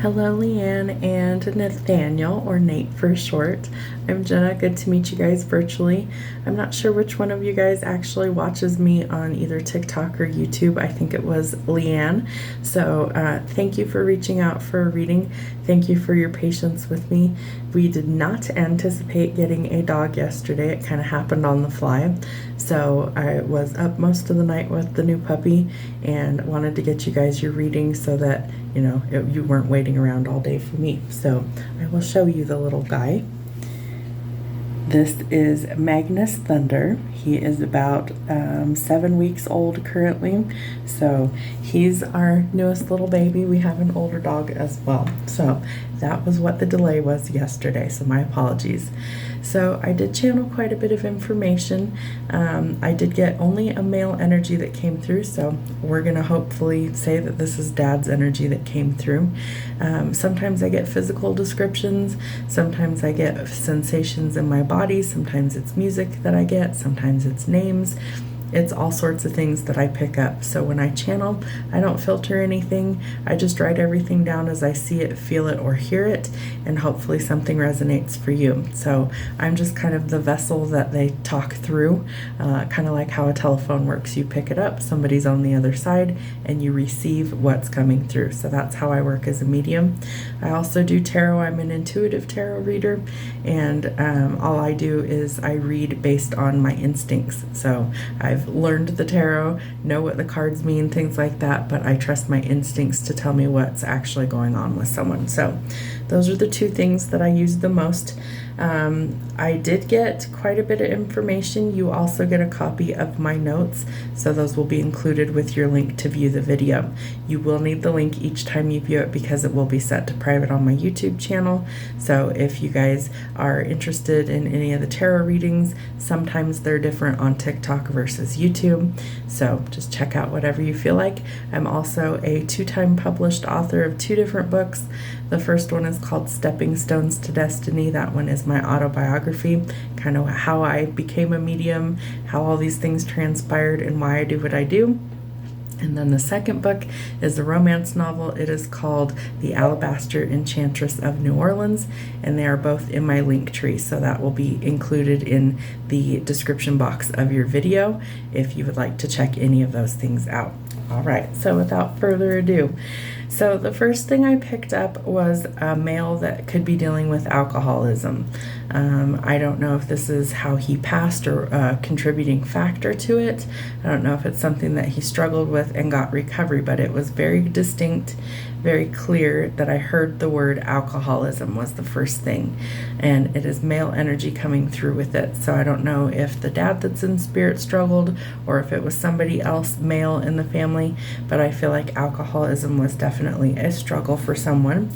Hello, Leanne and Nathaniel, or Nate for short. I'm Jenna. Good to meet you guys virtually. I'm not sure which one of you guys actually watches me on either TikTok or YouTube. I think it was Leanne. So thank you for reaching out for a reading. Thank you for your patience with me. We did not anticipate getting a dog yesterday. It kind of happened on the fly. So I was up most of the night with the new puppy and wanted to get you guys your reading so that you weren't waiting around all day for me. So I will show you the little guy. This is Magnus Thunder. He is about 7 weeks old currently. So he's our newest little baby. We have an older dog as well. So that was what the delay was yesterday. So my apologies. So I did channel quite a bit of information. I did get only a male energy that came through, so we're going to hopefully say that this is Dad's energy that came through. Sometimes I get physical descriptions, sometimes I get sensations in my body, sometimes it's music that I get, sometimes it's names. It's all sorts of things that I pick up. So when I channel, I don't filter anything. I just write everything down as I see it, feel it, or hear it, and hopefully something resonates for you. So I'm just kind of the vessel that they talk through, kind of like how a telephone works. You pick it up, somebody's on the other side, and you receive what's coming through. So that's how I work as a medium. I also do tarot. I'm an intuitive tarot reader, and all I do is I read based on my instincts. So I've learned the tarot, know what the cards mean, things like that, but I trust my instincts to tell me what's actually going on with someone. So those are the two things that I use the most. I did get quite a bit of information. You also get a copy of my notes, so those will be included with your link to view the video. You will need the link each time you view it because it will be set to private on my YouTube channel. So if you guys are interested in any of the tarot readings, sometimes they're different on TikTok versus YouTube. So just check out whatever you feel like. I'm also a 2-time published author of 2 different books. The first one is called Stepping Stones to Destiny. That one is my autobiography, kind of how I became a medium, how all these things transpired, and why I do what I do. And then the second book is a romance novel. It is called The Alabaster Enchantress of New Orleans, and they are both in my link tree, so that will be included in the description box of your video if you would like to check any of those things out. All right, so without further ado, so the first thing I picked up was a male that could be dealing with alcoholism. I don't know if this is how he passed or a contributing factor to it. I don't know if it's something that he struggled with and got recovery, but it was very distinct, very clear that I heard the word alcoholism was the first thing, and it is male energy coming through with it. So I don't know if the dad that's in spirit struggled or if it was somebody else male in the family, but I feel like alcoholism was definitely a struggle for someone.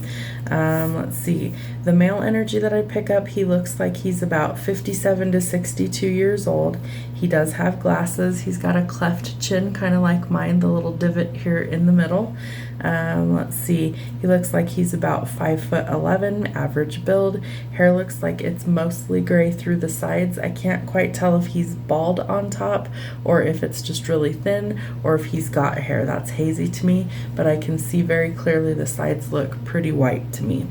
Let's see, the male energy that I pick up, he looks like he's about 57 to 62 years old. He does have glasses. He's got a cleft chin, kind of like mine, the little divot here in the middle. Let's see, he looks like he's about 5'11", average build. Hair looks like it's mostly gray through the sides. I can't quite tell if he's bald on top or if it's just really thin or if he's got hair. That's hazy to me, but I can see very clearly the sides look pretty white to me.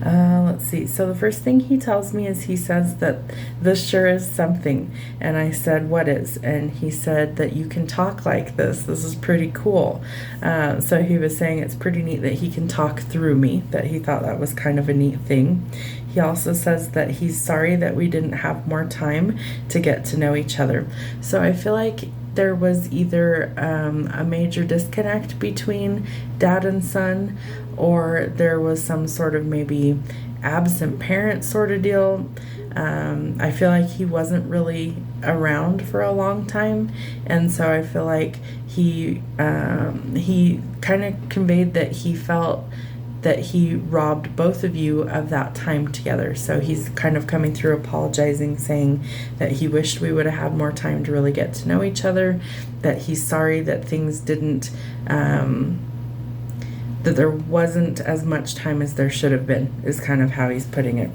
Let's see. So the first thing he tells me is he says that this sure is something. And I said, what is? And he said that you can talk like this. This is pretty cool. So he was saying it's pretty neat that he can talk through me, that he thought that was kind of a neat thing. He also says that he's sorry that we didn't have more time to get to know each other. So I feel like there was either a major disconnect between dad and son, or there was some sort of maybe absent parent sort of deal. I feel like he wasn't really around for a long time, and so I feel like he kind of conveyed that he felt that he robbed both of you of that time together. So he's kind of coming through apologizing, saying that he wished we would have had more time to really get to know each other, that he's sorry that things didn't, that there wasn't as much time as there should have been, is kind of how he's putting it.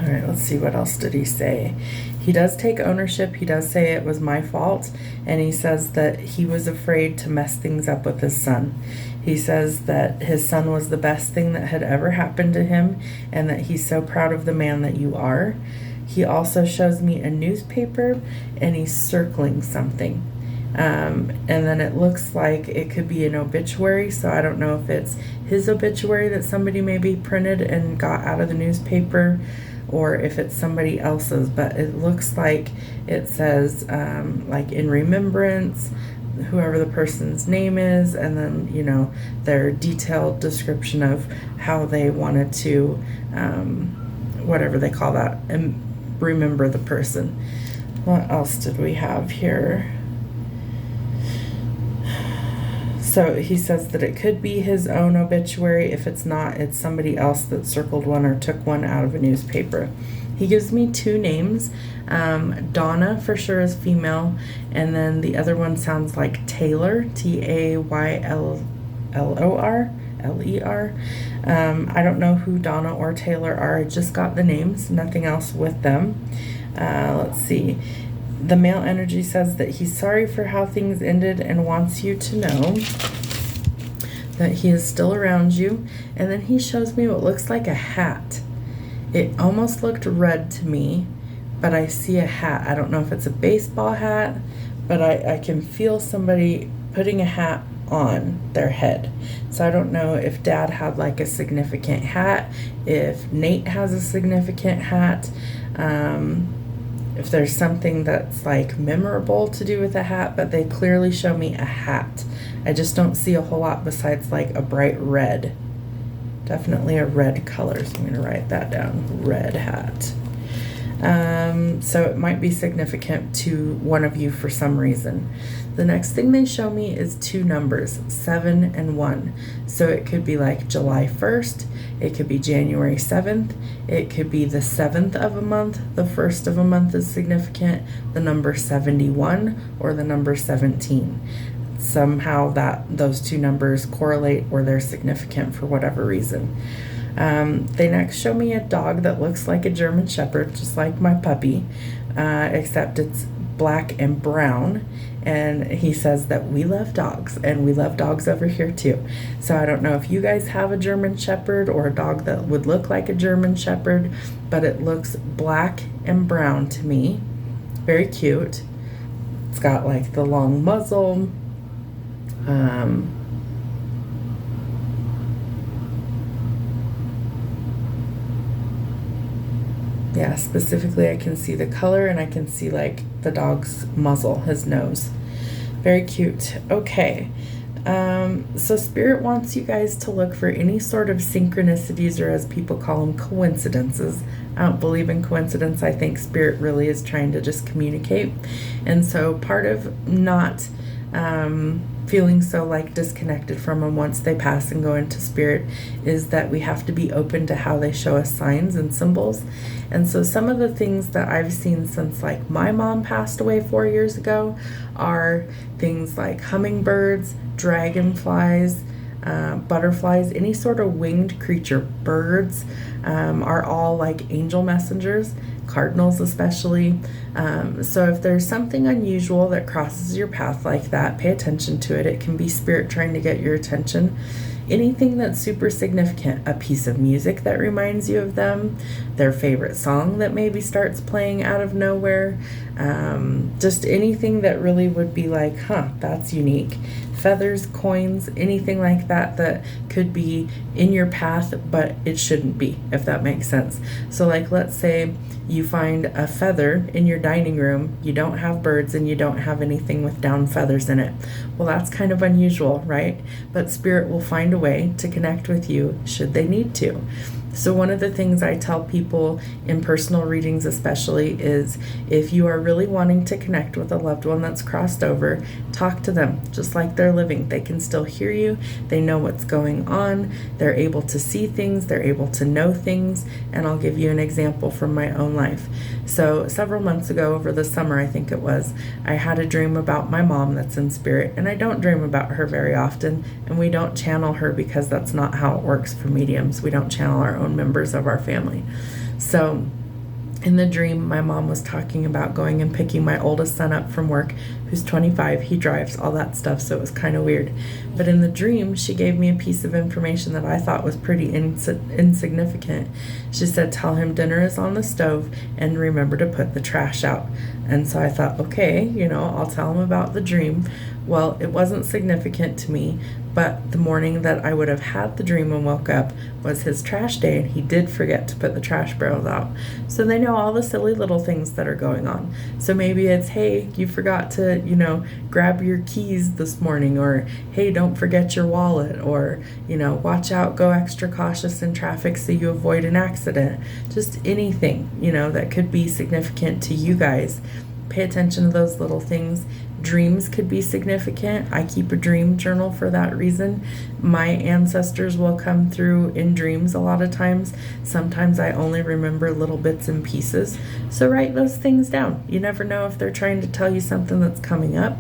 All right, let's see, what else did he say? He does take ownership. He does say it was my fault, and he says that he was afraid to mess things up with his son. He says that his son was the best thing that had ever happened to him and that he's so proud of the man that you are. He also shows me a newspaper and he's circling something. And then it looks like it could be an obituary, so I don't know if it's his obituary that somebody maybe printed and got out of the newspaper, or if it's somebody else's, but it looks like it says like in remembrance, whoever the person's name is, and then, you know, their detailed description of how they wanted to, whatever they call that, and remember the person. What else did we have here? So he says that it could be his own obituary. If it's not, it's somebody else that circled one or took one out of a newspaper. He gives me two names. Donna for sure is female, and then the other one sounds like Taylor, Taylor, Ler. I don't know who Donna or Taylor are. I just got the names, nothing else with them. Let's see. The male energy says that he's sorry for how things ended and wants you to know that he is still around you. And then he shows me what looks like a hat. It almost looked red to me, but I see a hat. I don't know if it's a baseball hat, but I can feel somebody putting a hat on their head. So I don't know if Dad had like a significant hat, if Nate has a significant hat, if there's something that's like memorable to do with a hat, but they clearly show me a hat. I just don't see a whole lot besides like a bright red. Definitely a red color, so I'm going to write that down, red hat. So it might be significant to one of you for some reason. The next thing they show me is two numbers, 7 and 1. So it could be like July 1st, it could be January 7th, it could be the 7th of a month, the 1st of a month is significant, the number 71 or the number 17. Somehow those two numbers correlate or they're significant for whatever reason. They next show me a dog that looks like a German Shepherd, just like my puppy, except it's black and brown. And he says that we love dogs, and we love dogs over here too. So I don't know if you guys have a German Shepherd or a dog that would look like a German Shepherd, but it looks black and brown to me. Very cute. It's got like the long muzzle. Yeah, specifically I can see the color and I can see like the dog's muzzle, his nose. Very cute. Okay. So Spirit wants you guys to look for any sort of synchronicities, or as people call them, coincidences. I don't believe in coincidence. I think Spirit really is trying to just communicate. And so part of not feeling so like disconnected from them once they pass and go into Spirit is that we have to be open to how they show us signs and symbols. And so some of the things that I've seen since like my mom passed away 4 years ago are things like hummingbirds, dragonflies, butterflies, any sort of winged creature. Birds are all like angel messengers, cardinals especially. So if there's something unusual that crosses your path like that, pay attention to it. It can be Spirit trying to get your attention. Anything that's super significant, a piece of music that reminds you of them, their favorite song that maybe starts playing out of nowhere, just anything that really would be like, that's unique. Feathers, coins, anything like that that could be in your path, but it shouldn't be, if that makes sense. So like, let's say you find a feather in your dining room, you don't have birds and you don't have anything with down feathers in it. Well, that's kind of unusual, right? But Spirit will find a way to connect with you should they need to. So one of the things I tell people in personal readings especially is if you are really wanting to connect with a loved one that's crossed over, talk to them just like they're living. They can still hear you. They know what's going on. They're able to see things. They're able to know things. And I'll give you an example from my own life. So several months ago, over the summer I think it was, I had a dream about my mom that's in Spirit, and I don't dream about her very often, and we don't channel her because that's not how it works for mediums. We don't channel our own members of our family. So in the dream, my mom was talking about going and picking my oldest son up from work, who's 25. He drives, all that stuff, so it was kind of weird. But in the dream, she gave me a piece of information that I thought was pretty insignificant. She said, tell him dinner is on the stove and remember to put the trash out. And so I thought, okay, you know, I'll tell him about the dream. Well, it wasn't significant to me, but the morning that I would have had the dream and woke up was his trash day, and he did forget to put the trash barrels out. So they know all the silly little things that are going on. So maybe it's, hey, you forgot to, you know, grab your keys this morning, or hey, don't forget your wallet, or, you know, watch out, go extra cautious in traffic so you avoid an accident. Just anything, you know, that could be significant to you guys. Pay attention to those little things. Dreams could be significant. I keep a dream journal for that reason. My ancestors will come through in dreams a lot of times. Sometimes I only remember little bits and pieces. So write those things down. You never know if they're trying to tell you something that's coming up.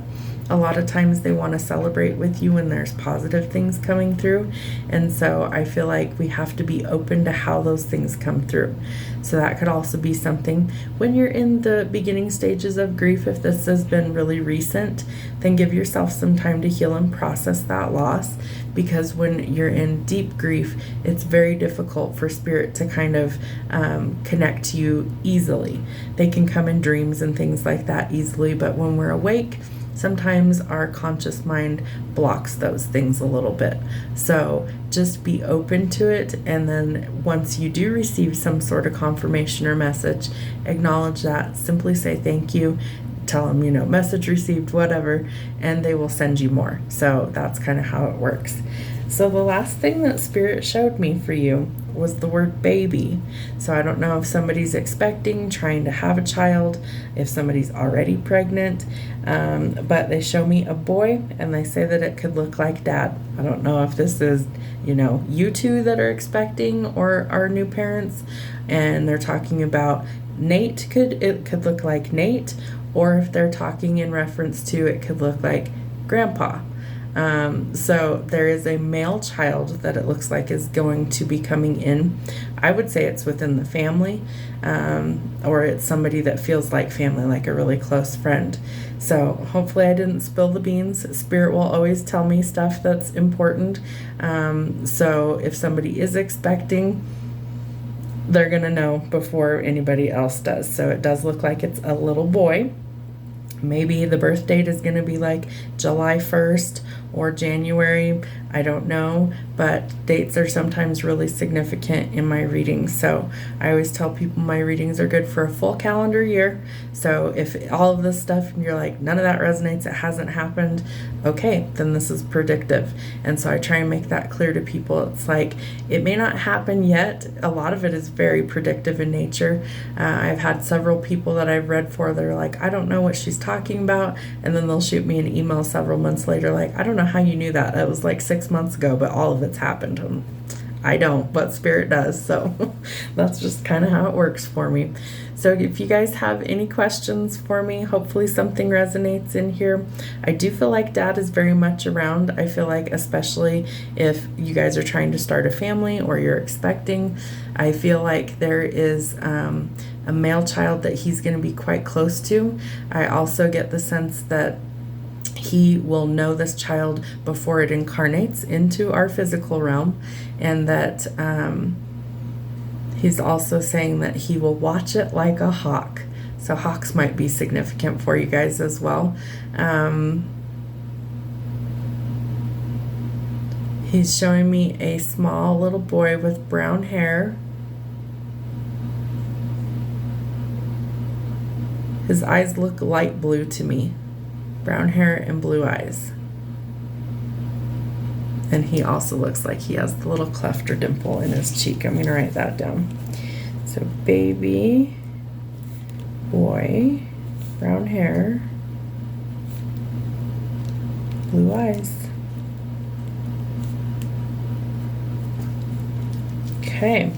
A lot of times they want to celebrate with you when there's positive things coming through. And so I feel like we have to be open to how those things come through. So that could also be something when you're in the beginning stages of grief. If this has been really recent, then give yourself some time to heal and process that loss, because when you're in deep grief, it's very difficult for spirit to kind of connect to you easily. They can come in dreams and things like that easily, but when we're awake, sometimes our conscious mind blocks those things a little bit. So just be open to it, and then once you do receive some sort of confirmation or message, acknowledge that. Simply say thank you, tell them, you know, message received, whatever, and they will send you more. So that's kind of how it works. So the last thing that Spirit showed me for you was the word baby. So I don't know if somebody's expecting, trying to have a child, if somebody's already pregnant, but they show me a boy, and they say that it could look like Dad. I don't know if this is, you know, you two that are expecting or are new parents, and they're talking about Nate. It could look like Nate, or if they're talking in reference to, it could look like Grandpa. So there is a male child that it looks like is going to be coming in. I would say it's within the family, or it's somebody that feels like family, like a really close friend. So hopefully I didn't spill the beans. Spirit will always tell me stuff that's important. So if somebody is expecting, they're going to know before anybody else does. So it does look like it's a little boy. Maybe the birth date is going to be like July 1st or January. I don't know, but dates are sometimes really significant in my readings. So I always tell people my readings are good for a full calendar year. So if all of this stuff and you're like, none of that resonates, it hasn't happened, okay, then this is predictive. And so I try and make that clear to people. It's like, it may not happen yet. A lot of it is very predictive in nature. I've had several people that I've read for, they're like, I don't know what she's talking about. And then they'll shoot me an email several months later, like, I don't know how you knew that. That was like 6 months ago, but all of it's happened. I don't, but Spirit does. So that's just kind of how it works for me. So if you guys have any questions for me, hopefully something resonates in here. I do feel like Dad is very much around. I feel like, especially if you guys are trying to start a family or you're expecting, I feel like there is a male child that he's going to be quite close to. I also get the sense that he will know this child before it incarnates into our physical realm, and that he's also saying that he will watch it like a hawk. So hawks might be significant for you guys as well. He's showing me a small little boy with brown hair. His eyes look light blue to me. Brown hair and blue eyes. And he also looks like he has the little cleft or dimple in his cheek. I'm going to write that down. So baby, boy, brown hair, blue eyes. Okay.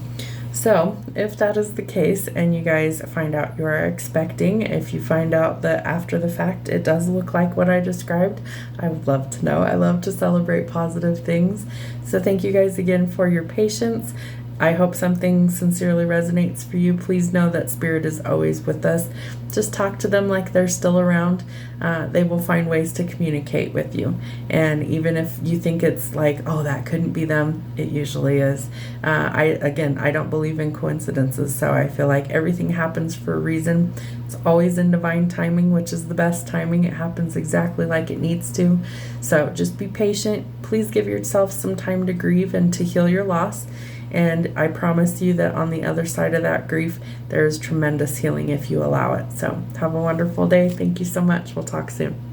So if that is the case and you guys find out you are expecting, if you find out that after the fact it does look like what I described, I would love to know. I love to celebrate positive things. So thank you guys again for your patience. I hope something sincerely resonates for you. Please know that Spirit is always with us. Just talk to them like they're still around. They will find ways to communicate with you. And even if you think it's like, oh, that couldn't be them, it usually is. I don't believe in coincidences, so I feel like everything happens for a reason. It's always in divine timing, which is the best timing. It happens exactly like it needs to. So just be patient. Please give yourself some time to grieve and to heal your loss. And I promise you that on the other side of that grief, there is tremendous healing if you allow it. So have a wonderful day. Thank you so much. We'll talk soon.